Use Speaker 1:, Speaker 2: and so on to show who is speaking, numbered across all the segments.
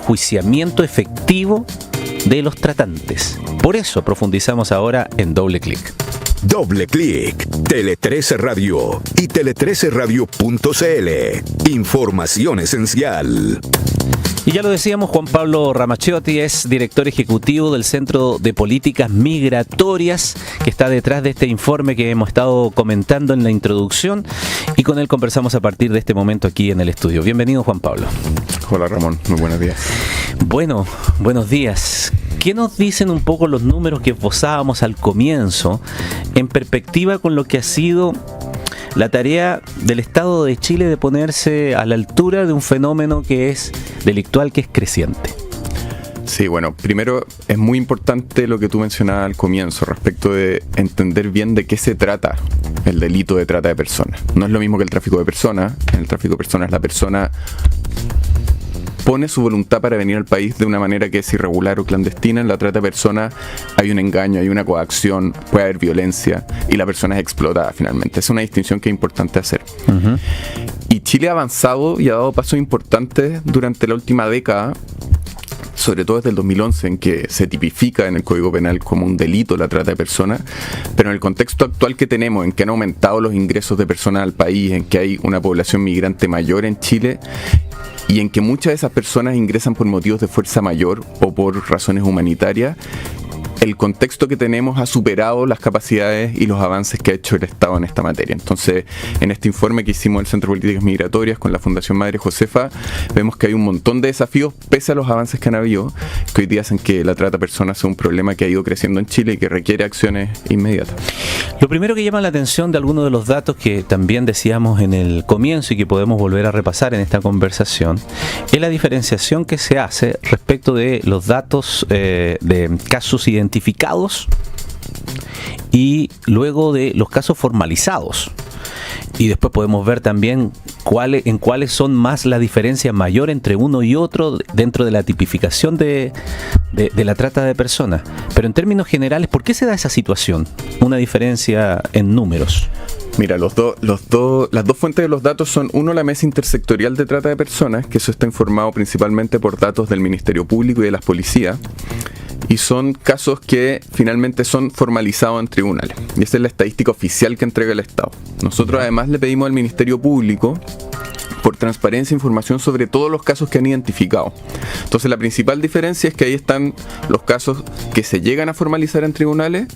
Speaker 1: enjuiciamiento efectivo de los tratantes. Por eso profundizamos ahora en Doble Clic.
Speaker 2: Doble Clic, Tele 13 Radio y tele13radio.cl. Información esencial.
Speaker 1: Y ya lo decíamos, Juan Pablo Ramaciotti es director ejecutivo del Centro de Políticas Migratorias, que está detrás de este informe que hemos estado comentando en la introducción, y con él conversamos a partir de este momento aquí en el estudio. Bienvenido, Juan Pablo.
Speaker 3: Hola, Ramón, muy buenos días.
Speaker 1: Bueno, buenos días. ¿Qué nos dicen un poco los números que esbozábamos al comienzo en perspectiva con lo que ha sido la tarea del Estado de Chile de ponerse a la altura de un fenómeno que es delictual, que es creciente?
Speaker 3: Sí, bueno, primero es muy importante lo que tú mencionabas al comienzo respecto de entender bien de qué se trata el delito de trata de personas. No es lo mismo que el tráfico de personas. En el tráfico de personas la persona pone su voluntad para venir al país de una manera que es irregular o clandestina. En la trata de personas hay un engaño, hay una coacción, puede haber violencia y la persona es explotada finalmente. Es una distinción que es importante hacer. Uh-huh. Y Chile ha avanzado y ha dado pasos importantes durante la última década, sobre todo desde el 2011, en que se tipifica en el Código Penal como un delito la trata de personas, pero en el contexto actual que tenemos, en que han aumentado los ingresos de personas al país, en que hay una población migrante mayor en Chile, y en que muchas de esas personas ingresan por motivos de fuerza mayor o por razones humanitarias, el contexto que tenemos ha superado las capacidades y los avances que ha hecho el Estado en esta materia. Entonces, en este informe que hicimos el Centro de Políticas Migratorias con la Fundación Madre Josefa, vemos que hay un montón de desafíos, pese a los avances que han habido, que hoy día hacen que la trata de personas sea un problema que ha ido creciendo en Chile y que requiere acciones inmediatas.
Speaker 1: Lo primero que llama la atención de algunos de los datos que también decíamos en el comienzo y que podemos volver a repasar en esta conversación, es la diferenciación que se hace respecto de los datos de casos identificados y luego de los casos formalizados. Y después podemos ver también en cuáles son más la diferencia mayor entre uno y otro dentro de la tipificación de la trata de personas. Pero en términos generales, ¿por qué se da esa situación? Una diferencia en números.
Speaker 3: Mira, las dos fuentes de los datos son, uno, la Mesa Intersectorial de Trata de Personas, que eso está informado principalmente por datos del Ministerio Público y de las policías, y son casos que finalmente son formalizados en tribunales. Y esa es la estadística oficial que entrega el Estado. Nosotros además le pedimos al Ministerio Público por transparencia, información sobre todos los casos que han identificado. Entonces la principal diferencia es que ahí están los casos que se llegan a formalizar en tribunales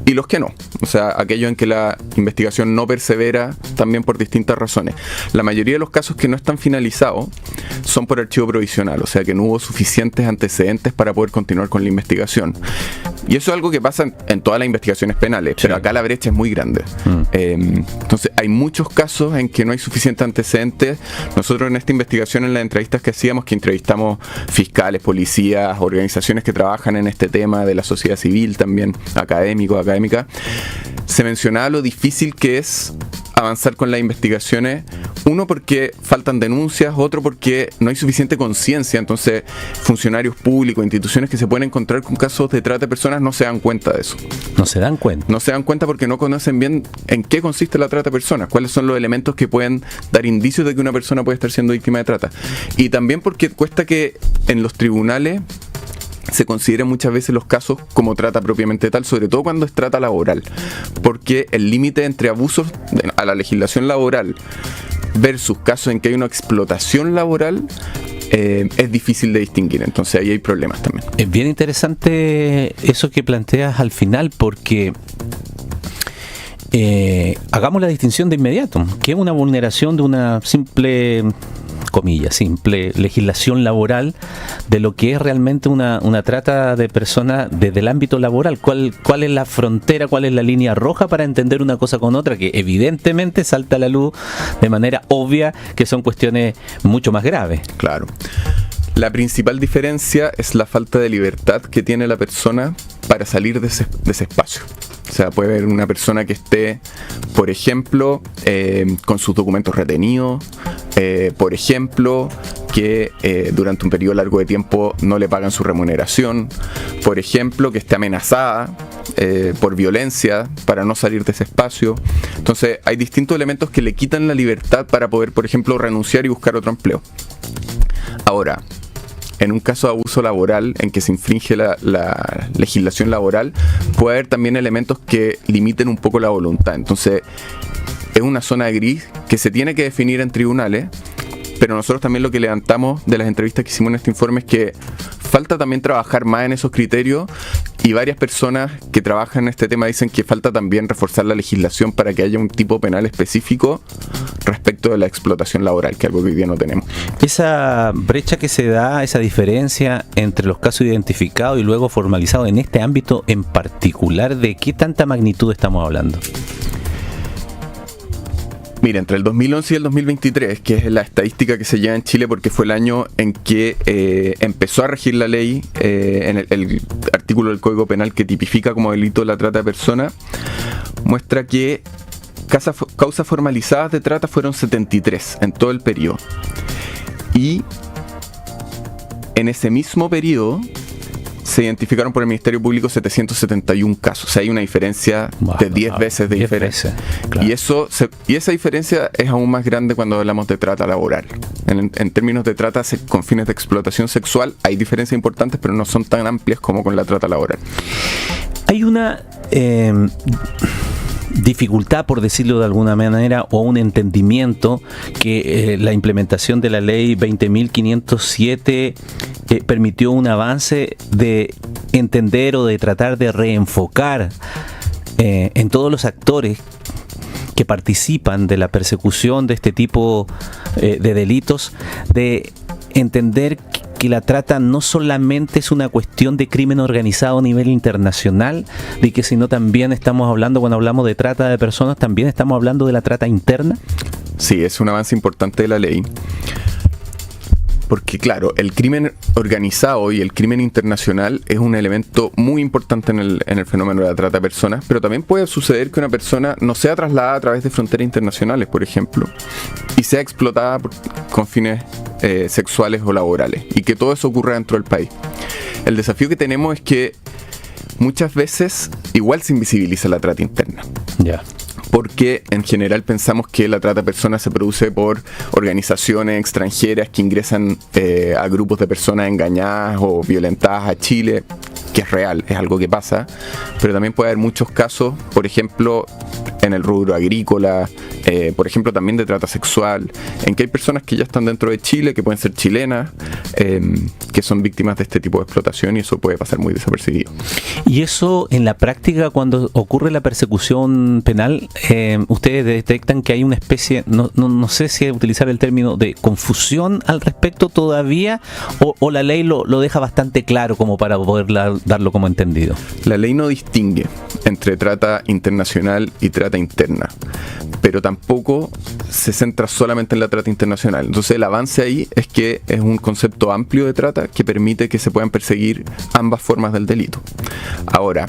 Speaker 3: y los que no. O sea, aquellos en que la investigación no persevera también por distintas razones. La mayoría de los casos que no están finalizados son por archivo provisional, o sea que no hubo suficientes antecedentes para poder continuar con la investigación. Y eso es algo que pasa en todas las investigaciones penales, pero acá la brecha es muy grande. Entonces hay muchos casos en que no hay suficientes antecedentes. Nosotros en esta investigación, en las entrevistas que hacíamos, que entrevistamos fiscales, policías, organizaciones que trabajan en este tema de la sociedad civil también, académicos, académicas, se mencionaba lo difícil que es avanzar con las investigaciones, uno porque faltan denuncias, otro porque no hay suficiente conciencia. Entonces funcionarios públicos, instituciones que se pueden encontrar con casos de trata de personas no se dan cuenta de eso.
Speaker 1: No se dan cuenta.
Speaker 3: No se dan cuenta porque no conocen bien en qué consiste la trata de personas, cuáles son los elementos que pueden dar indicios de que una persona puede estar siendo víctima de trata. Y también porque cuesta que en los tribunales se consideran muchas veces los casos como trata propiamente tal, sobre todo cuando es trata laboral, porque el límite entre abusos a la legislación laboral versus casos en que hay una explotación laboral es difícil de distinguir. Entonces ahí hay problemas también.
Speaker 1: Es bien interesante eso que planteas al final, porque hagamos la distinción de inmediato, que es una vulneración de una simple legislación laboral de lo que es realmente una trata de personas desde el ámbito laboral. ¿Cuál es la frontera, cuál es la línea roja para entender una cosa con otra? Que evidentemente salta a la luz de manera obvia que son cuestiones mucho más graves.
Speaker 3: Claro. La principal diferencia es la falta de libertad que tiene la persona para salir de ese espacio. O sea, puede haber una persona que esté, por ejemplo, con sus documentos retenidos, por ejemplo, que durante un periodo largo de tiempo no le pagan su remuneración, por ejemplo, que esté amenazada por violencia para no salir de ese espacio. Entonces, hay distintos elementos que le quitan la libertad para poder, por ejemplo, renunciar y buscar otro empleo. Ahora, en un caso de abuso laboral en que se infringe la legislación laboral, puede haber también elementos que limiten un poco la voluntad. Entonces, es una zona gris que se tiene que definir en tribunales, pero nosotros también lo que levantamos de las entrevistas que hicimos en este informe es que falta también trabajar más en esos criterios, y varias personas que trabajan en este tema dicen que falta también reforzar la legislación para que haya un tipo penal específico respecto de la explotación laboral, que es algo que hoy día no tenemos.
Speaker 1: Esa brecha que se da, esa diferencia entre los casos identificados y luego formalizados en este ámbito en particular, ¿de qué tanta magnitud estamos hablando?
Speaker 3: Mira, entre el 2011 y el 2023, que es la estadística que se lleva en Chile porque fue el año en que empezó a regir la ley, en el artículo del Código Penal que tipifica como delito la trata de personas, muestra que causas formalizadas de trata fueron 73 en todo el periodo. Y en ese mismo periodo se identificaron por el Ministerio Público 771 casos. O sea, hay una diferencia de 10 veces de diferencia. Claro. Y esa diferencia es aún más grande cuando hablamos de trata laboral. En términos de trata con fines de explotación sexual hay diferencias importantes, pero no son tan amplias como con la trata laboral.
Speaker 1: Hay una dificultad, por decirlo de alguna manera, o un entendimiento que la implementación de la ley 20.507 permitió un avance de entender o de tratar de reenfocar en todos los actores que participan de la persecución de este tipo de delitos, de entender que la trata no solamente es una cuestión de crimen organizado a nivel internacional, de que sino también estamos hablando, cuando hablamos de trata de personas, también estamos hablando de la trata interna.
Speaker 3: Sí, es un avance importante de la ley. Porque claro, el crimen organizado y el crimen internacional es un elemento muy importante en el fenómeno de la trata de personas, pero también puede suceder que una persona no sea trasladada a través de fronteras internacionales, por ejemplo, y sea explotada con fines sexuales o laborales, y que todo eso ocurra dentro del país. El desafío que tenemos es que muchas veces igual se invisibiliza la trata interna.
Speaker 1: Ya.
Speaker 3: Porque en general pensamos que la trata de personas se produce por organizaciones extranjeras que ingresan a grupos de personas engañadas o violentadas a Chile, que es real, es algo que pasa, pero también puede haber muchos casos, por ejemplo, en el rubro agrícola, por ejemplo también de trata sexual, en que hay personas que ya están dentro de Chile, que pueden ser chilenas, que son víctimas de este tipo de explotación, y eso puede pasar muy desapercibido.
Speaker 1: Y eso en la práctica, cuando ocurre la persecución penal, ustedes detectan que hay una especie, no sé si utilizar el término de confusión al respecto todavía, o la ley lo deja bastante claro como para poder darlo como entendido.
Speaker 3: La ley no distingue entre trata internacional y trata interna, pero tampoco se centra solamente en la trata internacional. Entonces el avance ahí es que es un concepto amplio de trata que permite que se puedan perseguir ambas formas del delito. Ahora,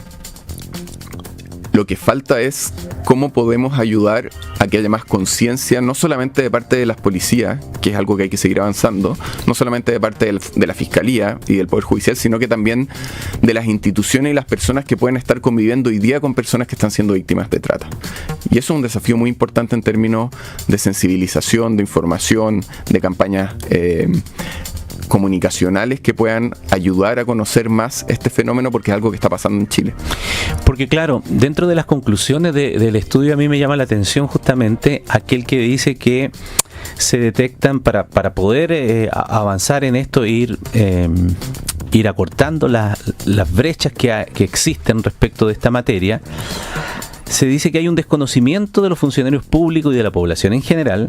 Speaker 3: lo que falta es cómo podemos ayudar a que haya más conciencia, no solamente de parte de las policías, que es algo que hay que seguir avanzando, no solamente de parte de la Fiscalía y del Poder Judicial, sino que también de las instituciones y las personas que pueden estar conviviendo hoy día con personas que están siendo víctimas de trata. Y eso es un desafío muy importante en términos de sensibilización, de información, de campañas comunicacionales que puedan ayudar a conocer más este fenómeno, porque es algo que está pasando en Chile.
Speaker 1: Porque claro, dentro de las conclusiones del estudio a mí me llama la atención justamente aquel que dice que se detectan para poder avanzar en esto e ir acortando las brechas que existen respecto de esta materia. Se dice que hay un desconocimiento de los funcionarios públicos y de la población en general,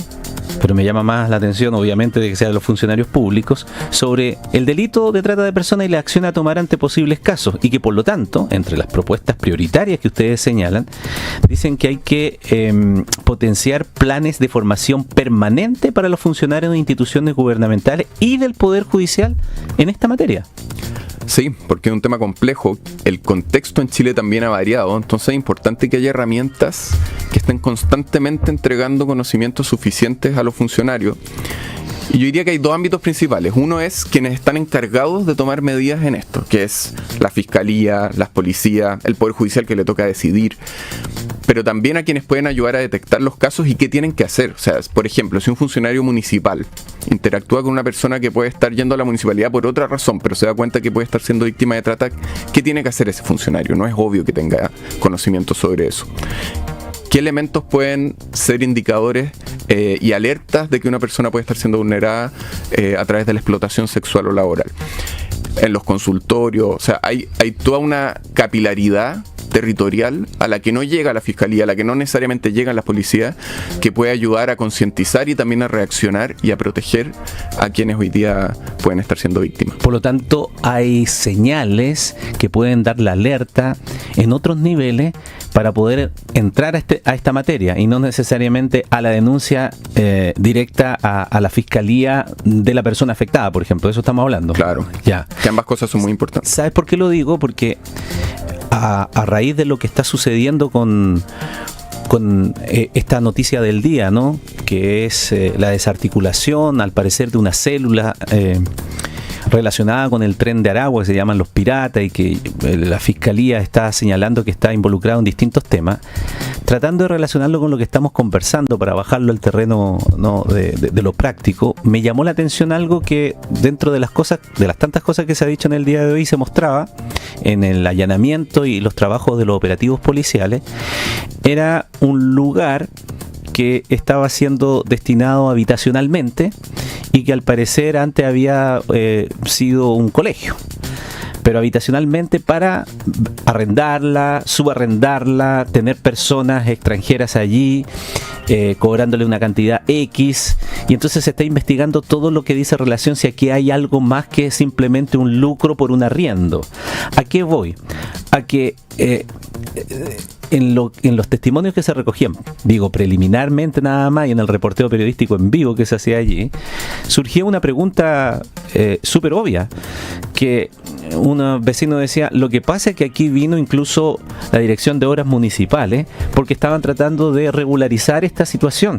Speaker 1: pero me llama más la atención, obviamente, de que sean los funcionarios públicos, sobre el delito de trata de personas y la acción a tomar ante posibles casos, y que por lo tanto, entre las propuestas prioritarias que ustedes señalan, dicen que hay que potenciar planes de formación permanente para los funcionarios de instituciones gubernamentales y del Poder Judicial en esta materia.
Speaker 3: Sí, porque es un tema complejo. El contexto en Chile también ha variado, entonces es importante que haya herramientas que estén constantemente entregando conocimientos suficientes a los funcionarios. Y yo diría que hay dos ámbitos principales. Uno es quienes están encargados de tomar medidas en esto, que es la fiscalía, las policías, el Poder Judicial que le toca decidir, pero también a quienes pueden ayudar a detectar los casos y qué tienen que hacer. O sea, por ejemplo, si un funcionario municipal interactúa con una persona que puede estar yendo a la municipalidad por otra razón, pero se da cuenta que puede estar siendo víctima de trata, ¿qué tiene que hacer ese funcionario? No es obvio que tenga conocimiento sobre eso. ¿Qué elementos pueden ser indicadores y alertas de que una persona puede estar siendo vulnerada a través de la explotación sexual o laboral? En los consultorios, o sea, hay toda una capilaridad territorial a la que no llega la fiscalía, a la que no necesariamente llegan las policías, que puede ayudar a concientizar y también a reaccionar y a proteger a quienes hoy día pueden estar siendo víctimas.
Speaker 1: Por lo tanto, hay señales que pueden dar la alerta en otros niveles para poder entrar a esta materia y no necesariamente a la denuncia directa a la fiscalía de la persona afectada, por ejemplo. De eso estamos hablando.
Speaker 3: Claro,
Speaker 1: ya.
Speaker 3: Que ambas cosas son muy importantes.
Speaker 1: ¿Sabes por qué lo digo? Porque a raíz de lo que está sucediendo con esta noticia del día, ¿no? Que es la desarticulación, al parecer, de una célula relacionada con el tren de Aragua, que se llaman los piratas, y que la fiscalía está señalando que está involucrado en distintos temas, tratando de relacionarlo con lo que estamos conversando para bajarlo al terreno, ¿no? de lo práctico. Me llamó la atención algo que dentro de las tantas cosas que se ha dicho en el día de hoy se mostraba en el allanamiento y los trabajos de los operativos policiales. Era un lugar que estaba siendo destinado habitacionalmente y que al parecer antes había sido un colegio, pero habitacionalmente para arrendarla, subarrendarla, tener personas extranjeras allí, cobrándole una cantidad X, y entonces se está investigando todo lo que dice relación si aquí hay algo más que simplemente un lucro por un arriendo. ¿A qué voy? A que en los testimonios que se recogían, digo preliminarmente nada más, y en el reporteo periodístico en vivo que se hacía allí, surgía una pregunta súper obvia, que un vecino decía: lo que pasa es que aquí vino incluso la Dirección de Obras Municipales porque estaban tratando de regularizar esta situación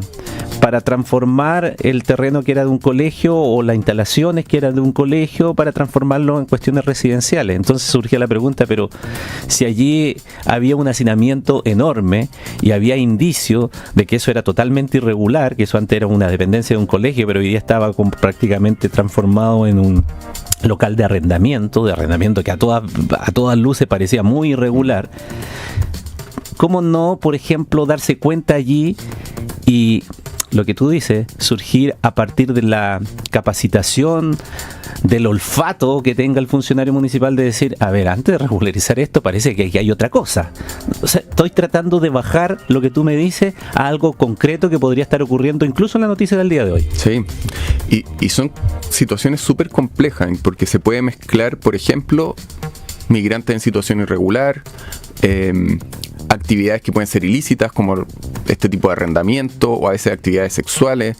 Speaker 1: para transformar el terreno que era de un colegio o las instalaciones que eran de un colegio para transformarlo en cuestiones residenciales. Entonces surgía la pregunta, pero si allí había un hacinamiento enorme y había indicio de que eso era totalmente irregular, que eso antes era una dependencia de un colegio, pero hoy día estaba prácticamente transformado en un local de arrendamiento que a todas luces parecía muy irregular. ¿Cómo no, por ejemplo, darse cuenta allí y lo que tú dices, surgir a partir de la capacitación, del olfato que tenga el funcionario municipal de decir: a ver, antes de regularizar esto parece que aquí hay otra cosa? O sea, estoy tratando de bajar lo que tú me dices a algo concreto que podría estar ocurriendo incluso en la noticia del día de hoy.
Speaker 3: Sí, y son situaciones súper complejas porque se puede mezclar, por ejemplo, migrantes en situación irregular, actividades que pueden ser ilícitas como este tipo de arrendamiento o a veces actividades sexuales.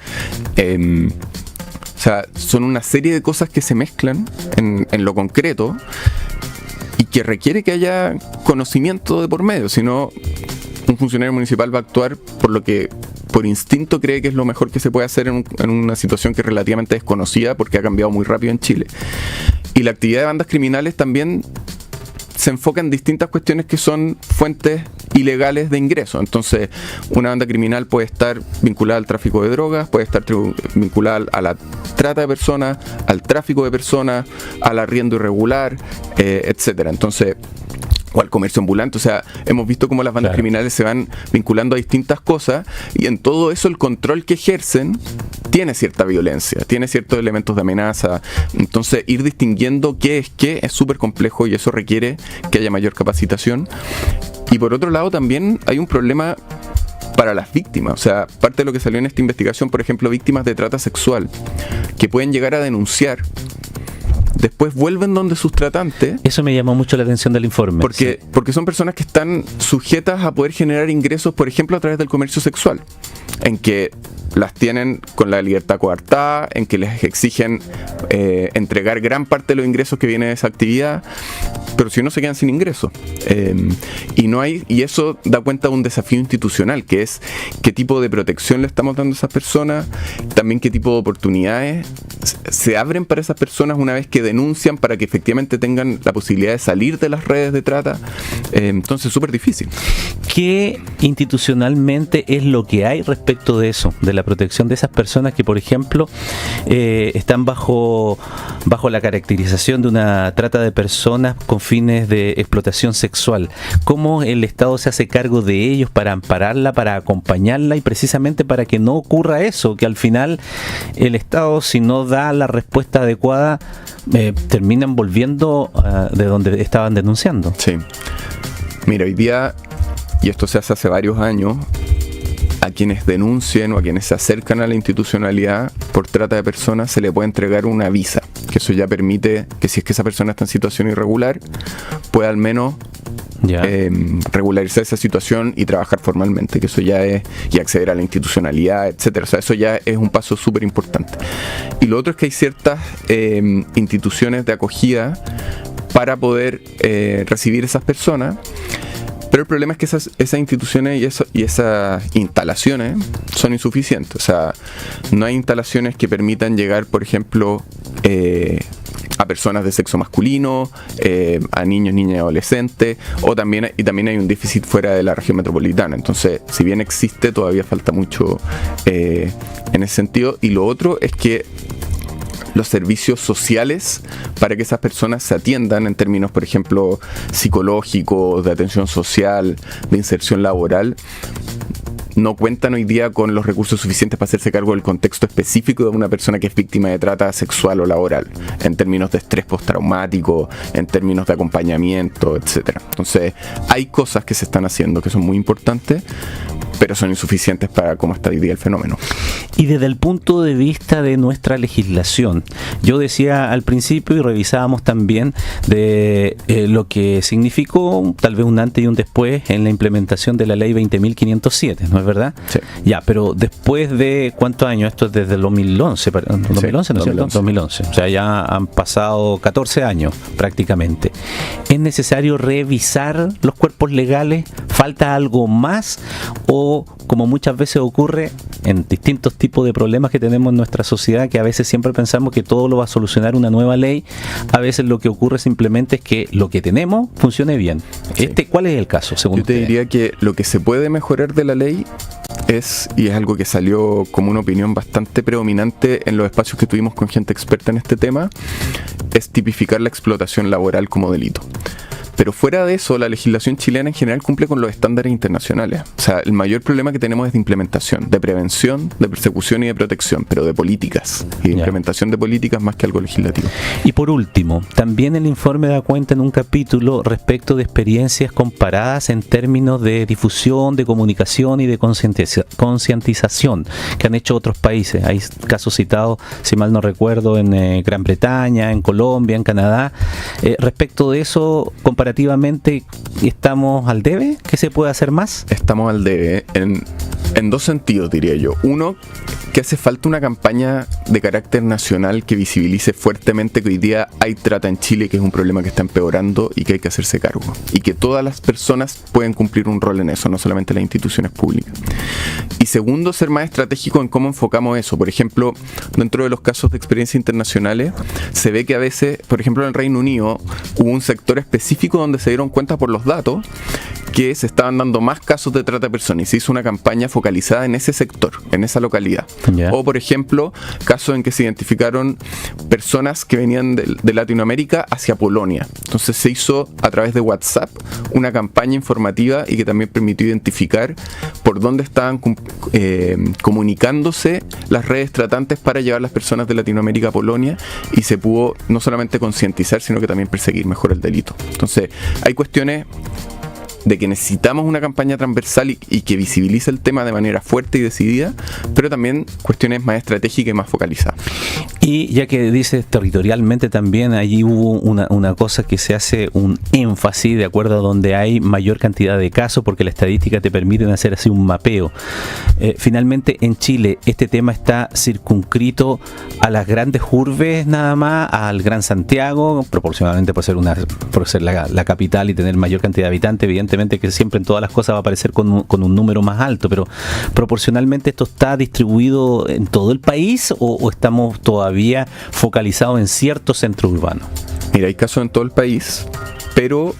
Speaker 3: O sea, son una serie de cosas que se mezclan en lo concreto y que requiere que haya conocimiento de por medio, si no un funcionario municipal va a actuar por lo que por instinto cree que es lo mejor que se puede hacer en una situación que es relativamente desconocida porque ha cambiado muy rápido en Chile. Y la actividad de bandas criminales también se enfoca en distintas cuestiones que son fuentes ilegales de ingreso. Entonces, una banda criminal puede estar vinculada al tráfico de drogas, puede estar vinculada a la trata de personas, al tráfico de personas, al arriendo irregular, etcétera. Entonces, o al comercio ambulante. O sea, hemos visto cómo las bandas criminales se van vinculando a distintas cosas y en todo eso el control que ejercen tiene cierta violencia, tiene ciertos elementos de amenaza. Entonces, ir distinguiendo qué es súper complejo y eso requiere que haya mayor capacitación. Y por otro lado también hay un problema para las víctimas. O sea, parte de lo que salió en esta investigación, por ejemplo, víctimas de trata sexual, que pueden llegar a denunciar, después vuelven donde sus tratantes.
Speaker 1: Eso me llamó mucho la atención del informe.
Speaker 3: Porque son personas que están sujetas a poder generar ingresos, por ejemplo, a través del comercio sexual. en que las tienen con la libertad coartada, en que les exigen entregar gran parte de los ingresos que vienen de esa actividad, pero si no se quedan sin ingresos. Y eso da cuenta de un desafío institucional, que es qué tipo de protección le estamos dando a esas personas, también qué tipo de oportunidades se abren para esas personas una vez que denuncian, para que efectivamente tengan la posibilidad de salir de las redes de trata. Entonces es súper difícil.
Speaker 1: ¿Qué institucionalmente es lo que hay respecto de eso, de la protección de esas personas que, por ejemplo, están bajo la caracterización de una trata de personas con fines de explotación sexual? ¿Cómo el Estado se hace cargo de ellos para ampararla, para acompañarla y precisamente para que no ocurra eso, que al final el Estado, si no da la respuesta adecuada, terminan volviendo de donde estaban denunciando?
Speaker 3: Sí. Mira, hoy día, y esto se hace varios años, a quienes denuncien o a quienes se acercan a la institucionalidad por trata de personas se le puede entregar una visa, que eso ya permite que, si es que esa persona está en situación irregular, pueda al menos regularizar esa situación y trabajar formalmente, que eso ya es, y acceder a la institucionalidad, etcétera. O sea, eso ya es un paso súper importante. Y lo otro es que hay ciertas instituciones de acogida para poder recibir esas personas. Pero el problema es que esas instituciones y esas instalaciones son insuficientes. O sea, no hay instalaciones que permitan llegar, por ejemplo, a personas de sexo masculino, a niños, niñas y adolescentes, también hay un déficit fuera de la región metropolitana. Entonces, si bien existe, todavía falta mucho en ese sentido. Y lo otro es que los servicios sociales para que esas personas se atiendan en términos, por ejemplo, psicológicos, de atención social, de inserción laboral, no cuentan hoy día con los recursos suficientes para hacerse cargo del contexto específico de una persona que es víctima de trata sexual o laboral, en términos de estrés postraumático, en términos de acompañamiento, etcétera. Entonces, hay cosas que se están haciendo que son muy importantes, pero son insuficientes para cómo está hoy día el fenómeno.
Speaker 1: Y desde el punto de vista de nuestra legislación, yo decía al principio y revisábamos también de lo que significó tal vez un antes y un después en la implementación de la ley 20.507, ¿no es verdad?
Speaker 3: Sí.
Speaker 1: Ya, pero después de ¿cuántos años? Esto es desde el 2011, 2011, ¿no es cierto? 2011. O sea, ya han pasado 14 años prácticamente. ¿Es necesario revisar los cuerpos legales? ¿Falta algo más? ¿O, como muchas veces ocurre en distintos tipos de problemas que tenemos en nuestra sociedad, que a veces siempre pensamos que todo lo va a solucionar una nueva ley, a veces lo que ocurre simplemente es que lo que tenemos funcione bien? Sí. ¿Cuál es el caso, según
Speaker 3: Yo te diría que lo que se puede mejorar de la ley es algo que salió como una opinión bastante predominante en los espacios que tuvimos con gente experta en este tema, es tipificar la explotación laboral como delito. Pero fuera de eso, la legislación chilena en general cumple con los estándares internacionales. O sea, el mayor problema que tenemos es de implementación, de prevención, de persecución y de protección, pero de políticas. Y de implementación de políticas más que algo legislativo.
Speaker 1: Y por último, también el informe da cuenta en un capítulo respecto de experiencias comparadas en términos de difusión, de comunicación y de concientización que han hecho otros países. Hay casos citados, si mal no recuerdo, en Gran Bretaña, en Colombia, en Canadá. Respecto de eso, comparativamente, ¿estamos al debe? ¿Qué se puede hacer más?
Speaker 3: Estamos al debe en dos sentidos, diría yo. Uno, que hace falta una campaña de carácter nacional que visibilice fuertemente que hoy día hay trata en Chile, que es un problema que está empeorando y que hay que hacerse cargo. Y que todas las personas pueden cumplir un rol en eso, no solamente las instituciones públicas. Y segundo, ser más estratégico en cómo enfocamos eso. Por ejemplo, dentro de los casos de experiencias internacionales, se ve que a veces, por ejemplo en el Reino Unido, hubo un sector específico donde se dieron cuenta por los datos que se estaban dando más casos de trata de personas y se hizo una campaña focalizada en ese sector, en esa localidad.
Speaker 1: Yeah.
Speaker 3: O por ejemplo, casos en que se identificaron personas que venían de Latinoamérica hacia Polonia. Entonces se hizo a través de WhatsApp una campaña informativa y que también permitió identificar por dónde estaban comunicándose las redes tratantes para llevar las personas de Latinoamérica a Polonia, y se pudo no solamente concientizar, sino que también perseguir mejor el delito. Entonces hay cuestiones de que necesitamos una campaña transversal y que visibilice el tema de manera fuerte y decidida, pero también cuestiones más estratégicas y más focalizadas.
Speaker 1: Y ya que dices territorialmente también, allí hubo una cosa que se hace un énfasis de acuerdo a donde hay mayor cantidad de casos, porque la estadística te permite hacer así un mapeo. Finalmente en Chile este tema está circunscrito a las grandes urbes nada más, al Gran Santiago, proporcionalmente por ser la capital y tener mayor cantidad de habitantes, evidentemente que siempre en todas las cosas va a aparecer con un número más alto, pero proporcionalmente esto está distribuido en todo el país o estamos todavía focalizados en ciertos centros urbanos.
Speaker 3: Mira, hay casos en todo el país, pero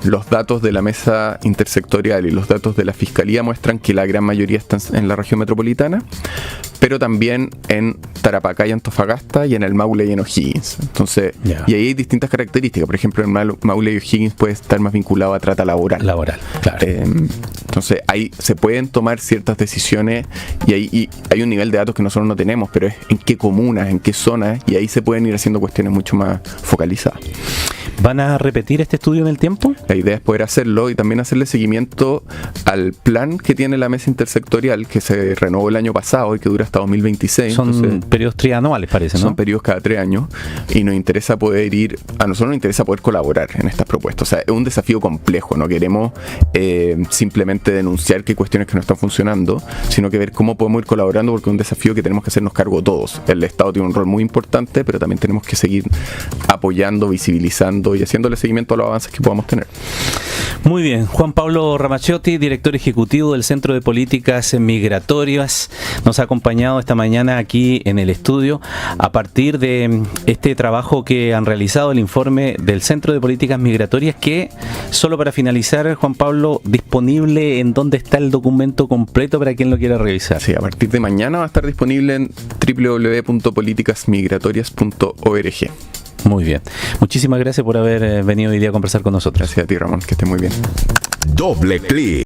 Speaker 3: los datos de la mesa intersectorial y los datos de la Fiscalía muestran que la gran mayoría están en la región metropolitana, pero también en Tarapacá y Antofagasta y en el Maule y en O'Higgins. Entonces, y ahí hay distintas características. Por ejemplo, en Maule y O'Higgins puede estar más vinculado a trata laboral.
Speaker 1: Claro.
Speaker 3: Entonces, ahí se pueden tomar ciertas decisiones y ahí hay un nivel de datos que nosotros no tenemos, pero es en qué comunas, en qué zonas, y ahí se pueden ir haciendo cuestiones mucho más focalizadas.
Speaker 1: ¿Van a repetir este estudio en el tiempo?
Speaker 3: La idea es poder hacerlo y también hacerle seguimiento al plan que tiene la mesa intersectorial, que se renovó el año pasado y que dura hasta 2026.
Speaker 1: Son periodos trianuales, parece, ¿no?
Speaker 3: Son periodos cada 3 años y nos interesa a nosotros nos interesa poder colaborar en estas propuestas. O sea, es un desafío complejo, no queremos simplemente denunciar que hay cuestiones que no están funcionando, sino que ver cómo podemos ir colaborando, porque es un desafío que tenemos que hacernos cargo todos. El Estado tiene un rol muy importante, pero también tenemos que seguir apoyando, visibilizando y haciéndole seguimiento a los avances que podamos tener.
Speaker 1: Muy bien, Juan Pablo Ramaciotti, director ejecutivo del Centro de Políticas Migratorias, nos ha acompañado esta mañana aquí en el estudio a partir de este trabajo que han realizado, el informe del Centro de Políticas Migratorias, que, solo para finalizar, Juan Pablo, disponible en dónde está el documento completo para quien lo quiera revisar.
Speaker 3: Sí, a partir de mañana va a estar disponible en www.politicasmigratorias.org.
Speaker 1: Muy bien. Muchísimas gracias por haber venido hoy día a conversar con nosotros.
Speaker 3: Gracias a ti, Ramón, que esté muy bien.
Speaker 2: Doble clic.